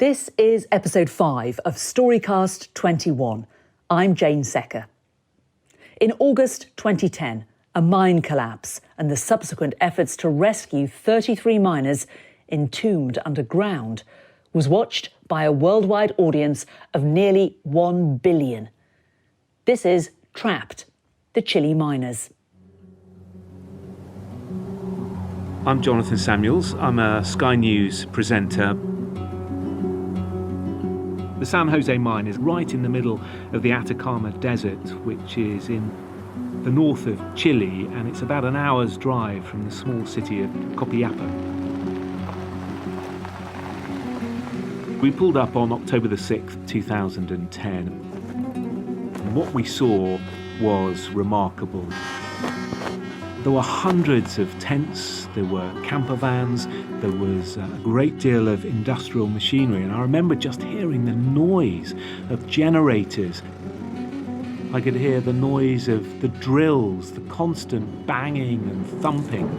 This is episode 5 of StoryCast 21. I'm Jane Secker. In August 2010, a mine collapse and the subsequent efforts to rescue 33 miners entombed underground was watched by a worldwide audience of nearly 1 billion. This is Trapped, the Chile miners. I'm Jonathan Samuels. I'm a Sky News presenter. The San Jose mine is right in the middle of the Atacama Desert, which is in the north of Chile, and it's about an hour's drive from the small city of Copiapó. We pulled up on October the 6th, 2010. And what we saw was remarkable. There were hundreds of tents, there were camper vans, there was a great deal of industrial machinery, and I remember just hearing the noise of generators. I could hear the noise of the drills, the constant banging and thumping.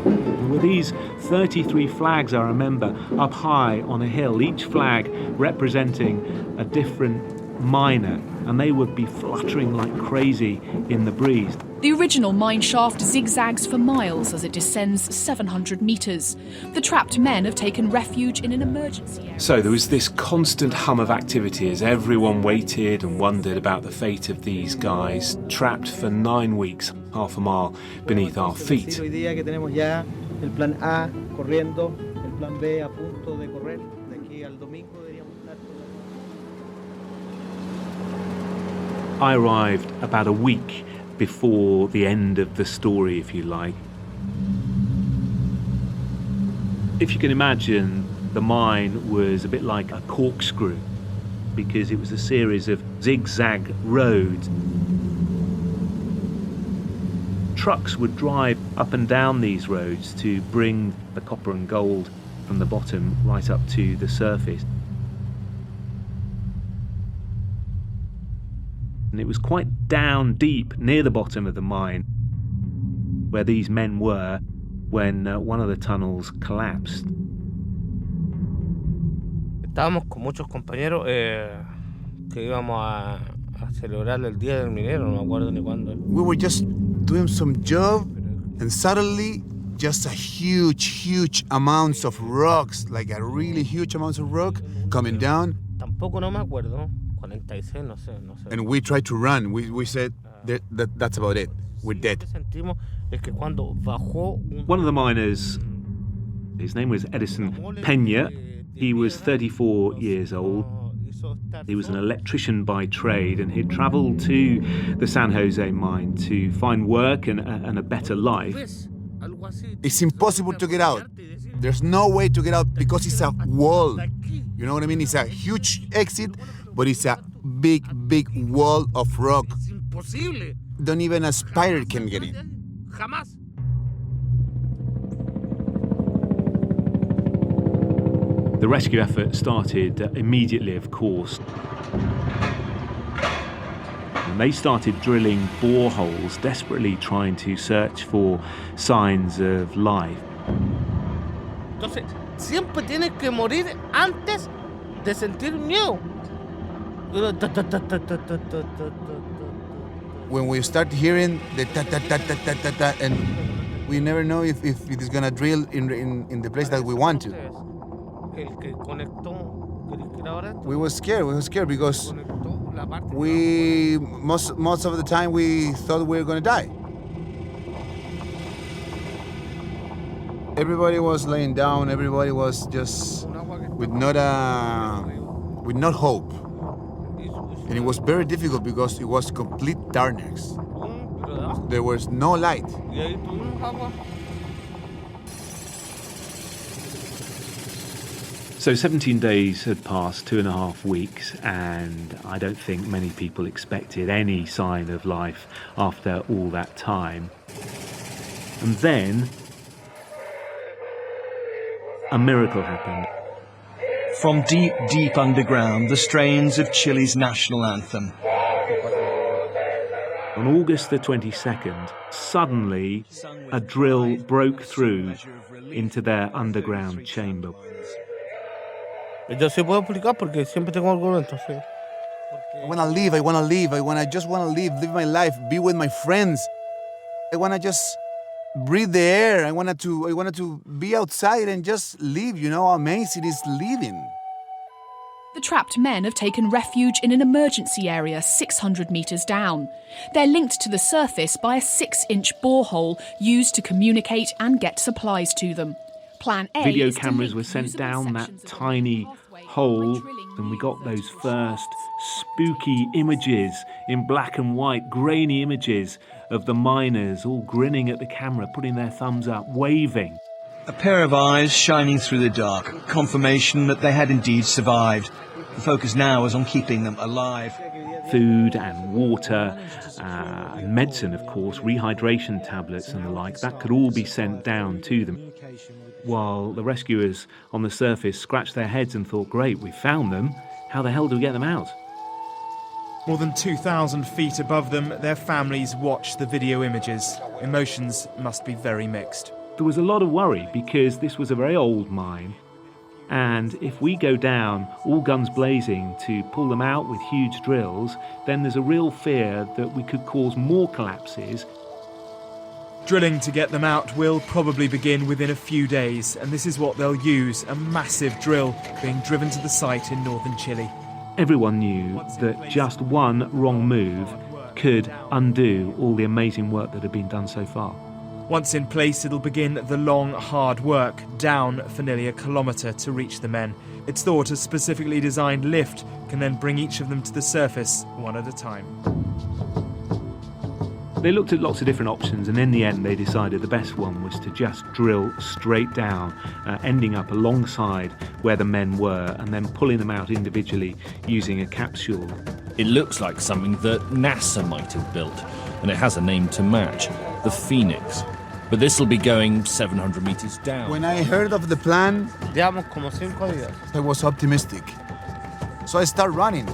There were these 33 flags, I remember, up high on a hill, each flag representing a different miner, and they would be fluttering like crazy in the breeze. The original mine shaft zigzags for miles as it descends 700 metres. The trapped men have taken refuge in an emergency area. So there was this constant hum of activity as everyone waited and wondered about the fate of these guys, trapped for 9 weeks, half a mile beneath our feet. I arrived about a week before the end of the story, if you like. If you can imagine, the mine was a bit like a corkscrew because it was a series of zigzag roads. Trucks would drive up and down these roads to bring the copper and gold from the bottom right up to the surface. And it was quite down deep near the bottom of the mine where these men were when one of the tunnels collapsed. Estábamos con muchos compañeros que íbamos a celebrar el Día del Minero, no me acuerdo ni cuándo. We were just doing some job and suddenly just a huge amounts of rocks, like a really huge amounts of rock coming down. Tampoco no me acuerdo. 46, no sé. And we tried to run. We said that's about it. We're dead. One of the miners, his name was Edison Peña. He was 34 years old. He was an electrician by trade, and he'd travelled to the San Jose mine to find work and a better life. It's impossible to get out. There's no way to get out because it's a wall. You know what I mean? It's a huge exit, but it's a big wall of rock. Don't even a spider can get in. The rescue effort started immediately, of course. And they started drilling boreholes, desperately trying to search for signs of life. Entonces, siempre tienes que morir antes de sentir miedo. When we start hearing the ta-ta-ta-ta-ta-ta, and we never know if it is gonna drill in the place that we want to. We were scared because we most of the time we thought we were gonna die. Everybody was laying down. Everybody was just with not hope, and it was very difficult because it was complete darkness. There was no light. So 17 days had passed, 2.5 weeks, and I don't think many people expected any sign of life after all that time. And then a miracle happened. From deep underground, the strains of Chile's national anthem. On August the 22nd, suddenly a drill broke through into their underground chamber. Yo sí puedo explicar porque siempre tengo algo dentro, sí. I want to live, I just want to live my life, be with my friends. I want to just breathe the air. I wanted to be outside and just live, how amazing is living. The trapped men have taken refuge in an emergency area 600 metres down. They're linked to the surface by a 6-inch borehole used to communicate and get supplies to them. Plan A Video is to cameras link were sent usable down that sections of the tiny pathway by hole, drilling and we new got those vertical first shafts. spooky images in black and white, grainy images of the miners all grinning at the camera, putting their thumbs up, waving. A pair of eyes shining through the dark, confirmation that they had indeed survived. The focus now is on keeping them alive. Food and water, and medicine, of course, rehydration tablets and the like, that could all be sent down to them. While the rescuers on the surface scratched their heads and thought, great, we found them, how the hell do we get them out? More than 2,000 feet above them, their families watch the video images. Emotions must be very mixed. There was a lot of worry because this was a very old mine, and if we go down all guns blazing to pull them out with huge drills, then there's a real fear that we could cause more collapses. Drilling to get them out will probably begin within a few days, and this is what they'll use, a massive drill being driven to the site in northern Chile. Everyone knew that just one wrong move could undo all the amazing work that had been done so far. Once in place, it'll begin the long, hard work down for nearly a kilometre to reach the men. It's thought a specifically designed lift can then bring each of them to the surface one at a time. They looked at lots of different options, and in the end they decided the best one was to just drill straight down, ending up alongside where the men were and then pulling them out individually using a capsule. It looks like something that NASA might have built, and it has a name to match, the Phoenix. But this will be going 700 meters down. When I heard of the plan, Llevamos como 5 días. I was optimistic. So I started running.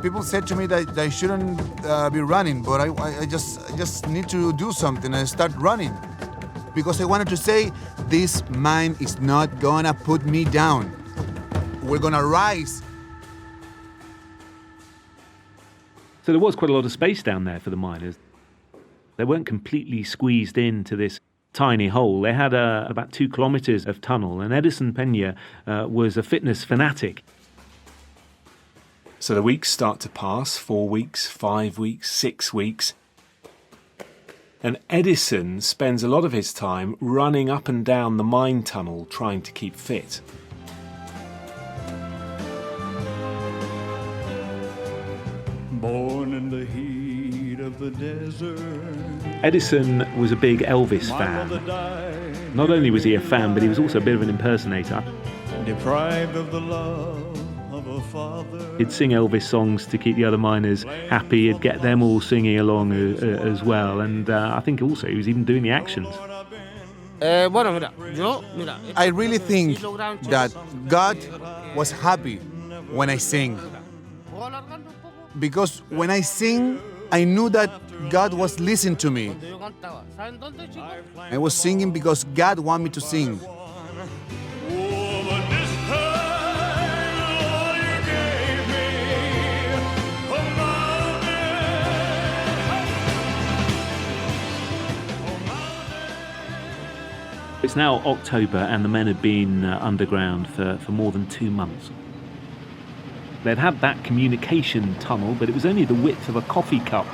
People said to me that I shouldn't be running, but I just need to do something. I start running because I wanted to say, this mine is not gonna put me down. We're gonna rise. So there was quite a lot of space down there for the miners. They weren't completely squeezed into this tiny hole. They had about 2 kilometers of tunnel, and Edison Peña was a fitness fanatic. So the weeks start to pass, 4 weeks, 5 weeks, 6 weeks. And Edison spends a lot of his time running up and down the mine tunnel trying to keep fit. Born in the heat of the desert. Edison was a big Elvis fan. Not only was he a fan, but he was also a bit of an impersonator. Deprived of the love of a father. He'd sing Elvis songs to keep the other miners happy. He'd get them all singing along as well. And I think also he was even doing the actions. I really think that God was happy when I sing. Because when I sing, I knew that God was listening to me. I was singing because God wanted me to sing. It's now October and the men had been underground for more than 2 months. They'd had that communication tunnel, but it was only the width of a coffee cup.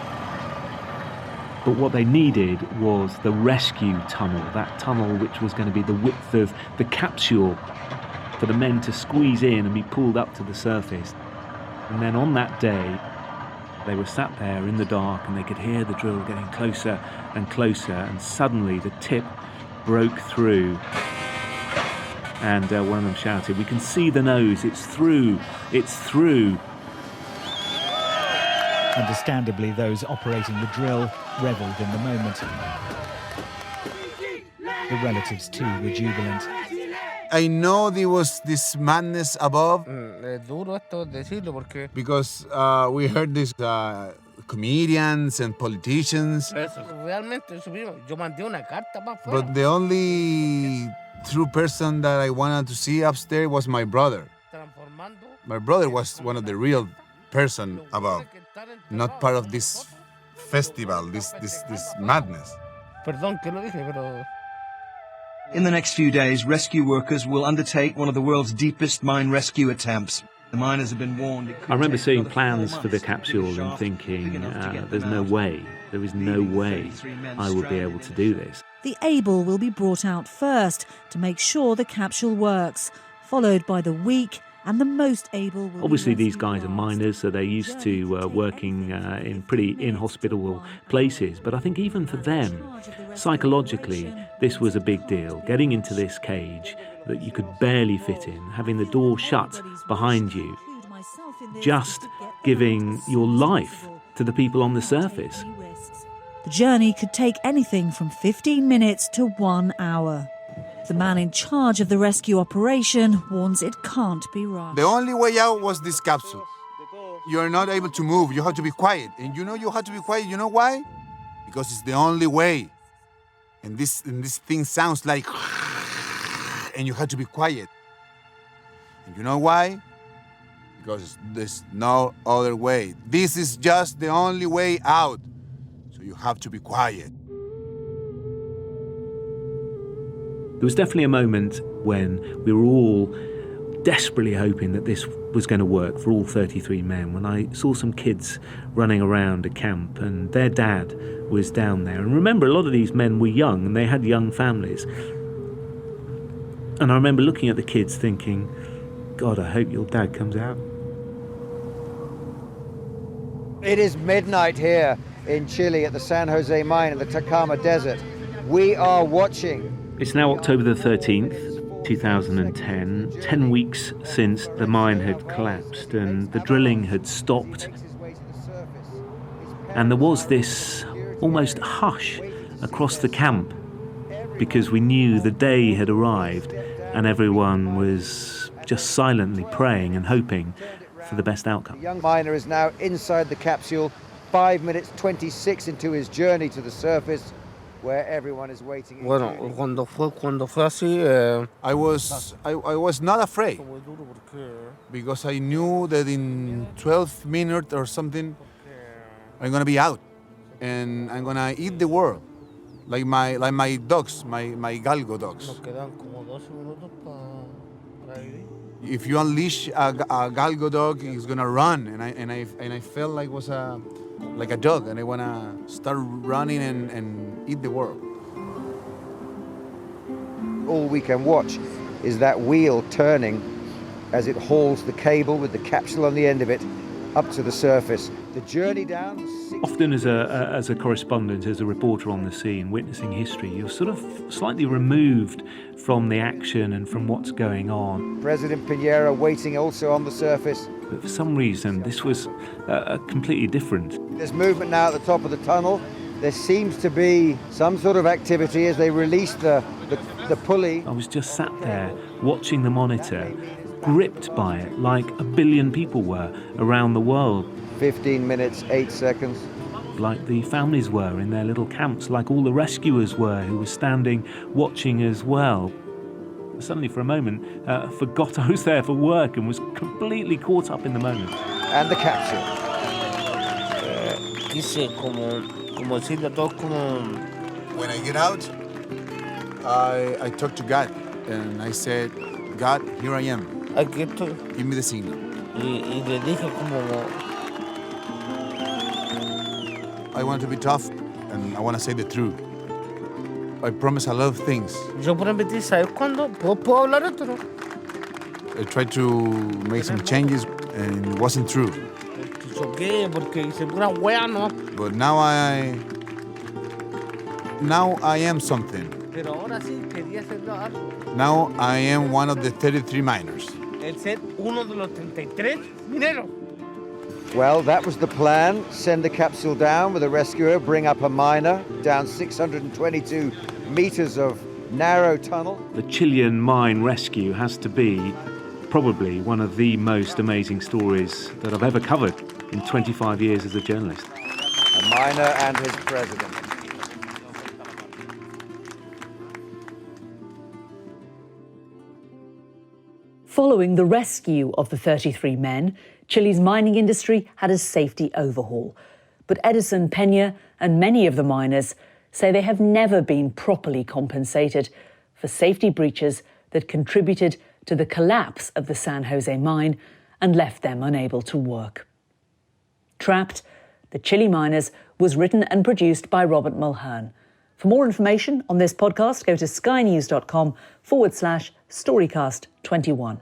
But what they needed was the rescue tunnel, that tunnel which was going to be the width of the capsule for the men to squeeze in and be pulled up to the surface. And then on that day, they were sat there in the dark and they could hear the drill getting closer and closer, and suddenly the tip broke through. And one of them shouted, "We can see the nose, it's through, it's through." Understandably, those operating the drill revelled in the moment. The relatives too were jubilant. I know there was this madness above because we heard these comedians and politicians. But the only true person that I wanted to see upstairs was my brother. My brother was one of the real person about, not part of this festival, this madness. In the next few days, rescue workers will undertake one of the world's deepest mine rescue attempts. The miners have been warned. I remember seeing plans for the capsule and thinking, there's no way, there is no way I would be able to do this. The able will be brought out first to make sure the capsule works, followed by the weak, and the most able will Obviously, these guys are miners, so they're used to working in pretty inhospitable places. But I think even for them, psychologically, this was a big deal. Getting into this cage that you could barely fit in, having the door shut behind you, just giving your life to the people on the surface. The journey could take anything from 15 minutes to 1 hour. The man in charge of the rescue operation warns it can't be rushed. The only way out was this capsule. You're not able to move. You have to be quiet. And you know you have to be quiet. You know why? Because it's the only way. And this thing sounds like... And you have to be quiet. And you know why? Because there's no other way. This is just the only way out. So you have to be quiet. There was definitely a moment when we were all desperately hoping that this was going to work for all 33 men, when I saw some kids running around a camp and their dad was down there. And remember, a lot of these men were young and they had young families. And I remember looking at the kids thinking, God, I hope your dad comes out. It is midnight here in Chile at the San Jose mine in the Atacama Desert. We are watching. It's now October the 13th, 2010, 10 weeks since the mine had collapsed and the drilling had stopped. And there was this almost hush across the camp because we knew the day had arrived and everyone was just silently praying and hoping for the best outcome. The young miner is now inside the capsule, 5 minutes 26 into his journey to the surface, where everyone is waiting. Bueno, cuando fue así, I was not afraid because I knew that in 12 minutes or something I'm gonna be out and I'm gonna eat the world like my dogs, my galgo dogs. If you unleash a galgo dog, he's gonna run, and I felt like was like a dog, and I wanna start running and eat the world. All we can watch is that wheel turning as it hauls the cable with the capsule on the end of it up to the surface. The journey down. Often as a correspondent, as a reporter on the scene, witnessing history, you're sort of slightly removed from the action and from what's going on. President Peña waiting also on the surface. But for some reason, this was completely different. There's movement now at the top of the tunnel. There seems to be some sort of activity as they release the pulley. I was just sat there watching the monitor, gripped by it like a billion people were around the world. 15 minutes, 8 seconds. Like the families were in their little camps, like all the rescuers were who were standing watching as well. Suddenly for a moment forgot I was there for work and was completely caught up in the moment. And the capsule. When I get out, I talk to God and I said, God, here I am. Give me the signal. I want to be tough and I want to say the truth. I promise a lot of things. Yo prometí, ¿sabes cuándo? ¿Puedo hablar esto? I tried to make some changes and it wasn't true. But now I am something. Now I am one of the 33 miners. Well, that was the plan. Send the capsule down with a rescuer, bring up a miner, down 622 meters of narrow tunnel. The Chilean mine rescue has to be probably one of the most amazing stories that I've ever covered in 25 years as a journalist. A miner and his president. Following the rescue of the 33 men, Chile's mining industry had a safety overhaul. But Edison Peña and many of the miners say they have never been properly compensated for safety breaches that contributed to the collapse of the San Jose mine and left them unable to work. Trapped, The Chile Miners was written and produced by Robert Mulhern. For more information on this podcast, go to skynews.com/StoryCast21.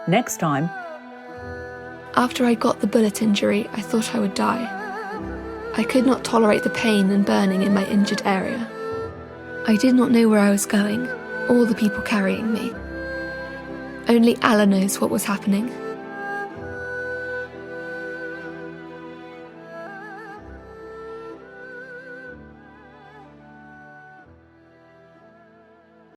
Next time. After I got the bullet injury, I thought I would die. I could not tolerate the pain and burning in my injured area. I did not know where I was going, or the people carrying me. Only Allah knows what was happening.